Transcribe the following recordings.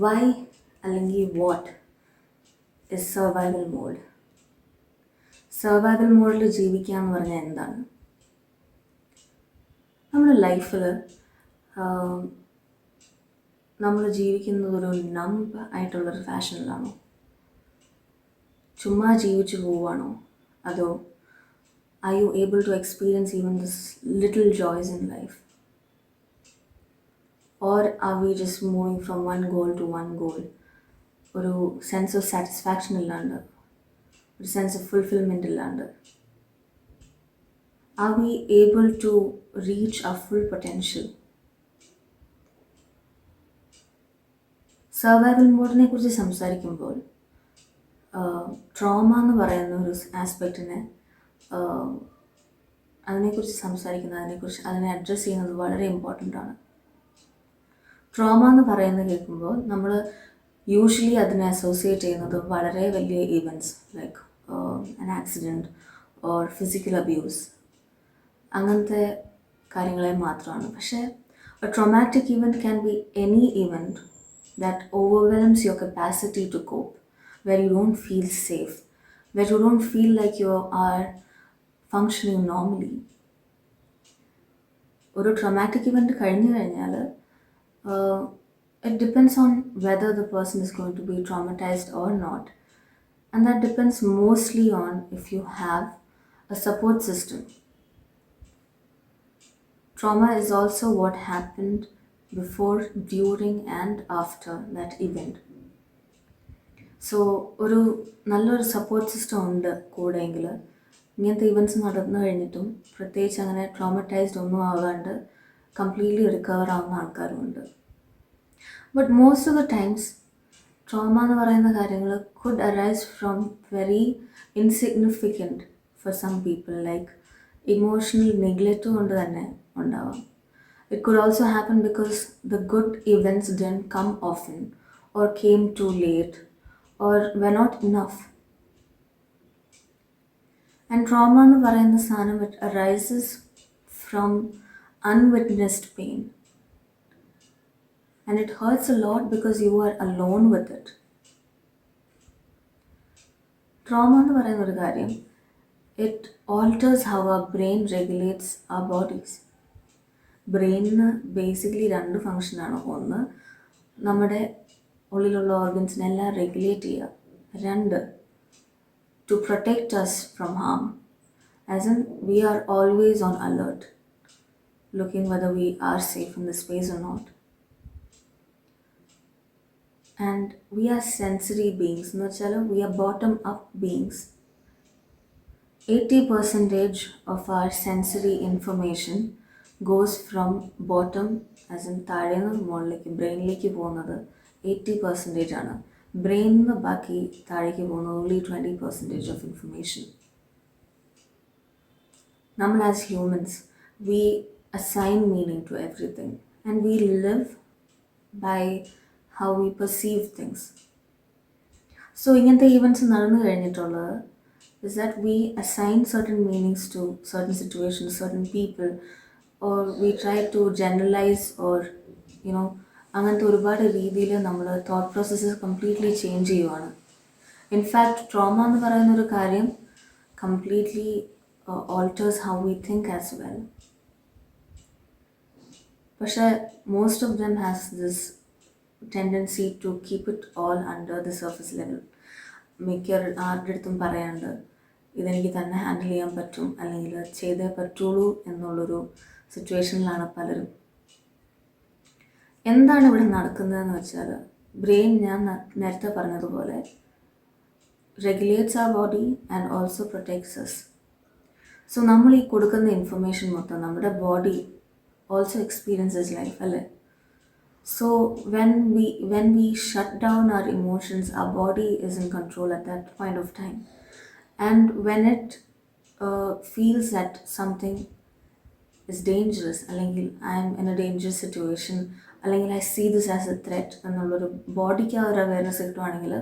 Y അല്ലെങ്കിൽ what is survival mode? Survival മോഡിൽ ജീവിക്കുക എന്ന് പറഞ്ഞാൽ എന്താണ്? നമ്മുടെ ലൈഫിൽ നമ്മൾ ജീവിക്കുന്നത് ഒരു നമ്പ് ആയിട്ടുള്ളൊരു ഫാഷനിലാണോ? ചുമ്മാ ജീവിച്ചു പോവുകയാണോ? അതോ are you able to experience even this little joys in life? Or are we just moving from one goal to one goal? ഒരു സെൻസ് ഓഫ് സാറ്റിസ്ഫാക്ഷൻ ഇല്ലാണ്ട്, ഒരു സെൻസ് ഓഫ് ഫുൾഫിൽമെൻ്റ് ഇല്ലാണ്ട്. Are we able to reach our full potential? Survival മോഡിനെ കുറിച്ച് സംസാരിക്കുമ്പോൾ trauma എന്ന് പറയുന്ന ഒരു ആസ്പെക്റ്റിനെ അതിനെക്കുറിച്ച് സംസാരിക്കുന്നത്, അതിനെ അഡ്രസ്സ് ചെയ്യുന്നത് വളരെ ഇമ്പോർട്ടൻ്റ് ആണ്. ട്രോമ എന്ന് പറയുന്നത് കേൾക്കുമ്പോൾ നമ്മൾ യൂഷ്വലി അതിനെ അസോസിയേറ്റ് ചെയ്യുന്നത് വളരെ വലിയ events like an accident or physical abuse, അങ്ങനത്തെ കാര്യങ്ങളെ മാത്രമാണ്. പക്ഷേ traumatic event can be any event that overwhelms your capacity to cope, where you don't feel safe, where you don't feel like you are functioning normally. ഒരു traumatic event കഴിഞ്ഞു കഴിഞ്ഞാൽ it depends on whether the person is going to be traumatized or not, and that depends mostly on if you have a support system. Trauma is also what happened before, during and after that event. So ഒരു നല്ലൊരു support system ഉണ്ട് കൂടെയെങ്കിൽ ഇങ്ങനത്തെ events നടന്നു കഴിഞ്ഞിട്ടും പ്രത്യേകിച്ച് അങ്ങനെ traumatised ഒന്നും ആവാണ്ട് completely recover ആവുന്ന ആൾക്കാരുമുണ്ട്. But most of the times trauma എന്ന് പറയുന്ന കാര്യങ്ങൾ could arise from very insignificant for some people, like emotional neglect കൊണ്ട് തന്നെ ഉണ്ടാവാം. It could also happen because the good events didn't come often or came too late or were not enough. And trauma എന്ന് പറയുന്ന സാധനം, it arises from unwitnessed pain, and it hurts a lot because you are alone with it. Trauma എന്ന് പറയുന്ന ഒരു കാര്യം, it alters how our brain regulates our bodies. ബ്രെയിനിന് basically രണ്ട് ഫങ്ഷനാണ്. ഒന്ന്, നമ്മുടെ ഉള്ളിലുള്ള ഓർഗൻസിനെല്ലാം റെഗുലേറ്റ് ചെയ്യുക. രണ്ട്, to protect us from harm, as in we are always on alert, looking whether we are safe in the space or not. And we are sensory beings എന്ന് വെച്ചാൽ we are bottom up beings. 80% of our sensory information goes from bottom, as in താഴേന്ന് മുകളിലേക്ക് ബ്രെയിനിലേക്ക് പോകുന്നത് 80% ആണ്. ബ്രെയിനിൽ നിന്ന് ബാക്കി താഴേക്ക് പോകുന്നത് ഓൺലി 20% ഓഫ് ഇൻഫർമേഷൻ. നമ്മൾ as humans we assign meaning to everything and we live by how we perceive things. So ഇങ്ങനത്തെ ഈവൻറ്റ്സ് നടന്നു കഴിഞ്ഞിട്ടുള്ളത് is that we assign certain meanings to certain situations, certain people, or we try to generalize, or അങ്ങനത്തെ ഒരുപാട് രീതിയിൽ നമ്മൾ thought processes completely change ചെയ്യുവാണ്. In fact trauma എന്ന് പറയുന്ന ഒരു കാര്യം completely alters how we think as well. പക്ഷേ most of them has this tendency to keep it all under the surface level. മിക്ക ആരുടെ അടുത്തും പറയാണ്ട് ഇതെനിക്ക് തന്നെ ഹാൻഡിൽ ചെയ്യാൻ പറ്റും, അല്ലെങ്കിൽ ചെയ്തേ പറ്റുള്ളൂ എന്നുള്ളൊരു സിറ്റുവേഷനിലാണ് പലരും. എന്താണ് ഇവിടെ നടക്കുന്നതെന്ന് വെച്ചാൽ, ബ്രെയിൻ ഞാൻ നേരത്തെ പറഞ്ഞതുപോലെ regulates our body and also protects us. So നമ്മൾ ഈ കൊടുക്കുന്ന ഇൻഫർമേഷൻ മൊത്തം നമ്മുടെ ബോഡി ഓൾസോ എക്സ്പീരിയൻസസ് ലൈഫ്, അല്ലേ? So when we shut down our emotions, our body is in control at that point of time. And when it feels that something is dangerous, അല്ലെങ്കിൽ I am in a dangerous situation, അല്ലെങ്കിൽ I see this as a threat എന്നുള്ളൊരു ബോഡിക്ക് ആ ഒരു awareness കിട്ടുവാണെങ്കിൽ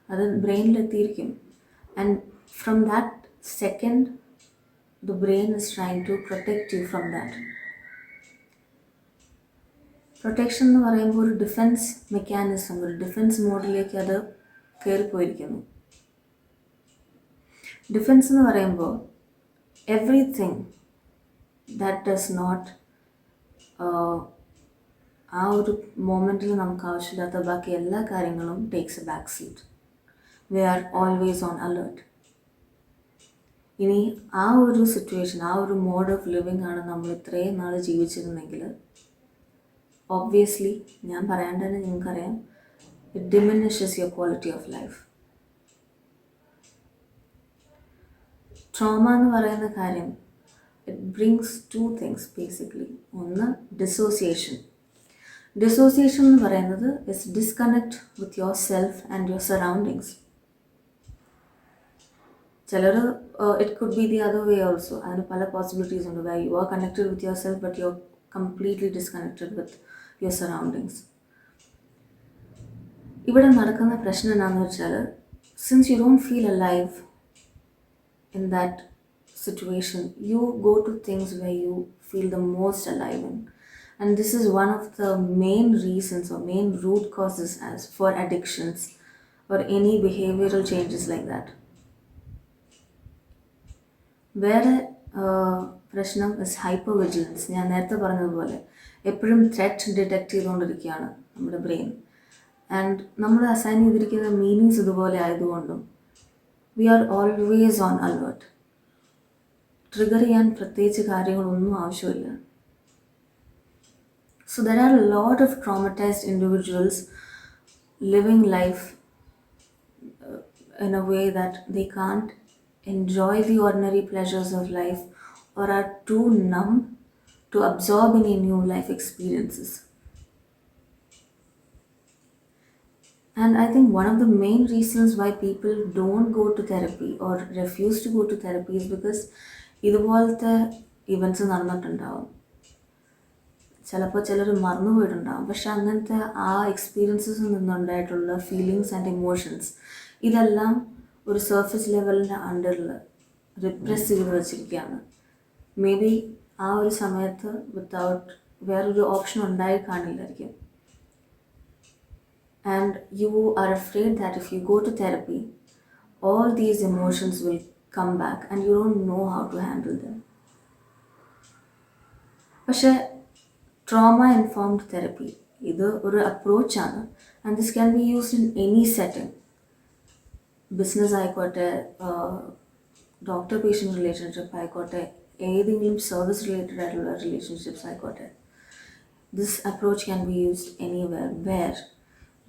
അത് ബ്രെയിനിലെത്തിയിരിക്കും. And from that second the brain is trying to protect you from that. Protection എന്ന് പറയുമ്പോൾ ഒരു ഡിഫെൻസ് മെക്കാനിസം, ഒരു ഡിഫെൻസ് മോഡിലേക്ക് അത് കയറിപ്പോയിരിക്കുന്നു. ഡിഫെൻസ് എന്ന് പറയുമ്പോൾ എവറിത്തിങ് ദാറ്റ് ഡസ് നോട്ട്, ആ ഒരു മൊമെൻറ്റിൽ നമുക്ക് ആവശ്യമില്ലാത്ത ബാക്കി എല്ലാ കാര്യങ്ങളും takes a back seat. We are always on alert. ഇനി ആ ഒരു സിറ്റുവേഷൻ, ആ ഒരു മോഡ് ഓഫ് ലിവിങ് ആണ് നമ്മൾ ഇത്രയും നാൾ ജീവിച്ചിരുന്നെങ്കിൽ ഒബ്വിയസ്ലി, ഞാൻ പറയാണ്ട് തന്നെ നിങ്ങൾക്കറിയാം, it diminishes your quality of life. Trauma എന്ന് പറയുന്ന കാര്യം it brings two things basically. ഒന്ന് ഡിസോസിയേഷൻ. ഡിസോസിയേഷൻ എന്ന് പറയുന്നത് is disconnect with yourself and your surroundings. ചിലർ it could be the other way also. അതിന് പല പോസിബിലിറ്റീസ് ഉണ്ട്. Way you are connected with yourself but you are completely disconnected with your surroundings. ഇവിടെ നടക്കുന്ന പ്രശ്നം എന്താണെന്ന് വെച്ചാൽ, since you don't feel alive in that situation, you go to things where you feel the most alive in. And this is one of the main reasons or main root causes as for addictions or any behavioral changes like that. വേറെ പ്രശ്നം is hyper vigilance. ഞാൻ നേരത്തെ പറഞ്ഞതുപോലെ എപ്പോഴും threat detect ചെയ്തുകൊണ്ടിരിക്കുകയാണ് നമ്മുടെ brain. And നമ്മൾ assign ചെയ്തിരിക്കുന്ന മീനിങ്സ് ഇതുപോലെ ആയതുകൊണ്ടും we are always on alert. Trigger ചെയ്യാൻ പ്രത്യേകിച്ച് കാര്യങ്ങളൊന്നും ആവശ്യമില്ല. So there are a lot of traumatized individuals living life in a way that they can't enjoy the ordinary pleasures of life or are too numb to absorb any new life experiences. And I think one of the main reasons why people don't go to therapy or refuse to go to therapy is because ഇതുപോലത്തെ events നടന്നിട്ടുണ്ടാവും. ചിലപ്പോൾ ചിലർ മറന്നുപോയിട്ടുണ്ടാകും. പക്ഷെ അങ്ങനത്തെ ആ എക്സ്പീരിയൻസസിൽ നിന്നുണ്ടായിട്ടുള്ള feelings and emotions ഇതെല്ലാം ഒരു surface ലെവലിൻ്റെ അണ്ടറിൽ repress ചെയ്ത് വച്ചിരിക്കുകയാണ്. മേ ബി ആ ഒരു സമയത്ത് വിത്തൗട്ട് വേറൊരു ഓപ്ഷൻ ഉണ്ടായി കാണില്ലായിരിക്കും. And you are afraid that if you go to therapy, all these emotions will come back and you don't know how to handle them. പക്ഷേ trauma informed therapy ഇത് ഒരു അപ്രോച്ചാണ്. and this can be used in any setting. Business ആയിക്കോട്ടെ, doctor patient relationship ആയിക്കോട്ടെ, ഏതെങ്കിലും service related ആയിട്ടുള്ള relationships ആയിക്കോട്ടെ. This approach can be used anywhere where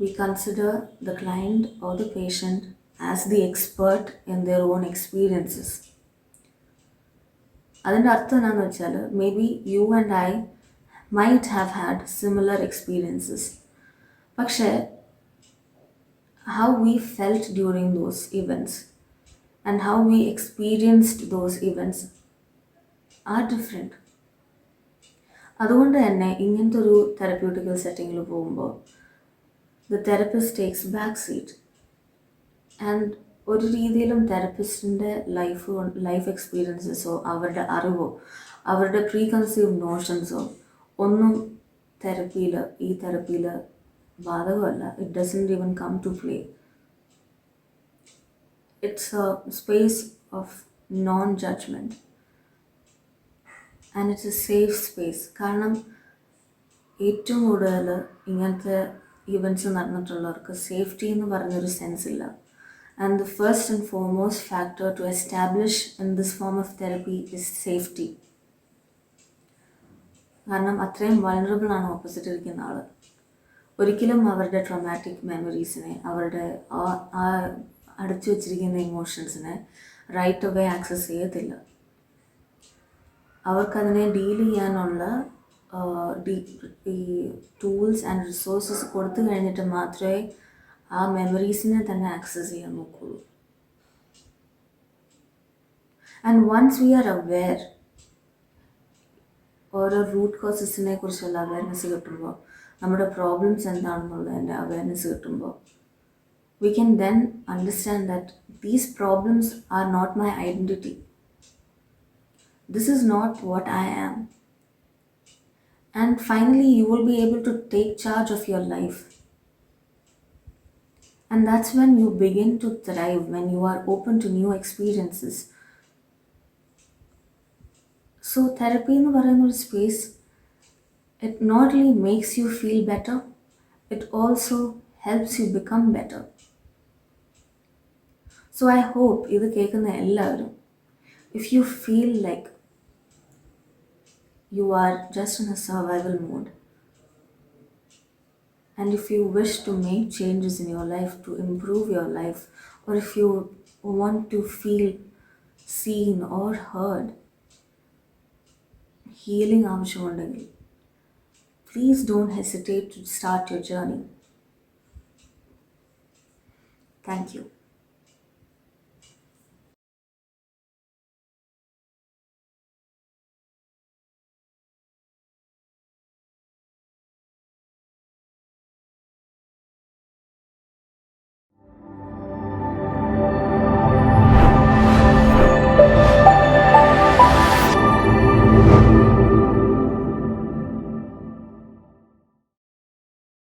we consider the client or the patient as the expert in their own experiences. അതിൻ്റെ അർത്ഥം എന്താണെന്ന് വെച്ചാൽ, may be you and I might have had similar experiences, പക്ഷേ how we felt during those events and how we experienced those events are different. അതുകൊണ്ട് തന്നെ ഇങ്ങനത്തെ ഒരു തെറപ്യൂട്ടിക്കൽ സെറ്റിങ്ങിൽ പോകുമ്പോൾ the therapist takes back seat. And ഒരു രീതിയിലും തെറപ്പിസ്റ്റിൻ്റെ ലൈഫ് എക്സ്പീരിയൻസസോ അവരുടെ അറിവോ അവരുടെ പ്രീ കൺസീവ് നോഷൻസോ ഒന്നും ഈ തെറപ്പിയിൽ ബാധകമല്ല. It doesn't even come to play. It's a space of non judgement and it's a safe space. കാരണം ഏറ്റവും കൂടുതൽ ഇങ്ങനത്തെ ഇവൻറ്റ്സ് നടന്നിട്ടുള്ളവർക്ക് സേഫ്റ്റി എന്ന് പറഞ്ഞൊരു സെൻസ് ഇല്ല. And the first and foremost factor to establish in this form of therapy is safety. കാരണം അത്രയും vulnerable ആണ് ഓപ്പോസിറ്റ് ഇരിക്കുന്ന ആൾ. ഒരിക്കലും അവരുടെ ട്രോമാറ്റിക് മെമ്മറീസിനെ, അവരുടെ ആ അടച്ചു വച്ചിരിക്കുന്ന ഇമോഷൻസിനെ റൈറ്റ് അവേ ആക്സസ് ചെയ്യത്തില്ല. അവർക്കതിനെ ഡീൽ ചെയ്യാനുള്ള ഈ ടൂൾസ് ആൻഡ് റിസോഴ്സസ് കൊടുത്തു കഴിഞ്ഞിട്ട് മാത്രമേ ആ മെമ്മറീസിനെ തന്നെ ആക്സസ് ചെയ്യാൻ നോക്കുള്ളൂ. And once we are aware, ഓരോ റൂട്ട് കോസസിനെ കുറിച്ചുള്ള അവയർനെസ് കിട്ടുമ്പോൾ, നമ്മുടെ പ്രോബ്ലംസ് എന്താണെന്നുള്ളതിൻ്റെ അവയർനെസ് കിട്ടുമ്പോൾ, we can then understand that these problems are not my identity. This is not what I am. And finally, you will be able to take charge of your life. And that's when you begin to thrive, when you are open to new experiences. So, therapy എന്ന് പറയുന്ന ഒരു space, it not only makes you feel better, it also helps you become better. So, I hope ഇത് കേൾക്കുന്ന എല്ലാവരും, if you feel like you are just in a survival mode, and if you wish to make changes in your life to improve your life, or if you want to feel seen or heard, healing ആവശ്യമുണ്ടെങ്കിൽ, please don't hesitate to start your journey. Thank you.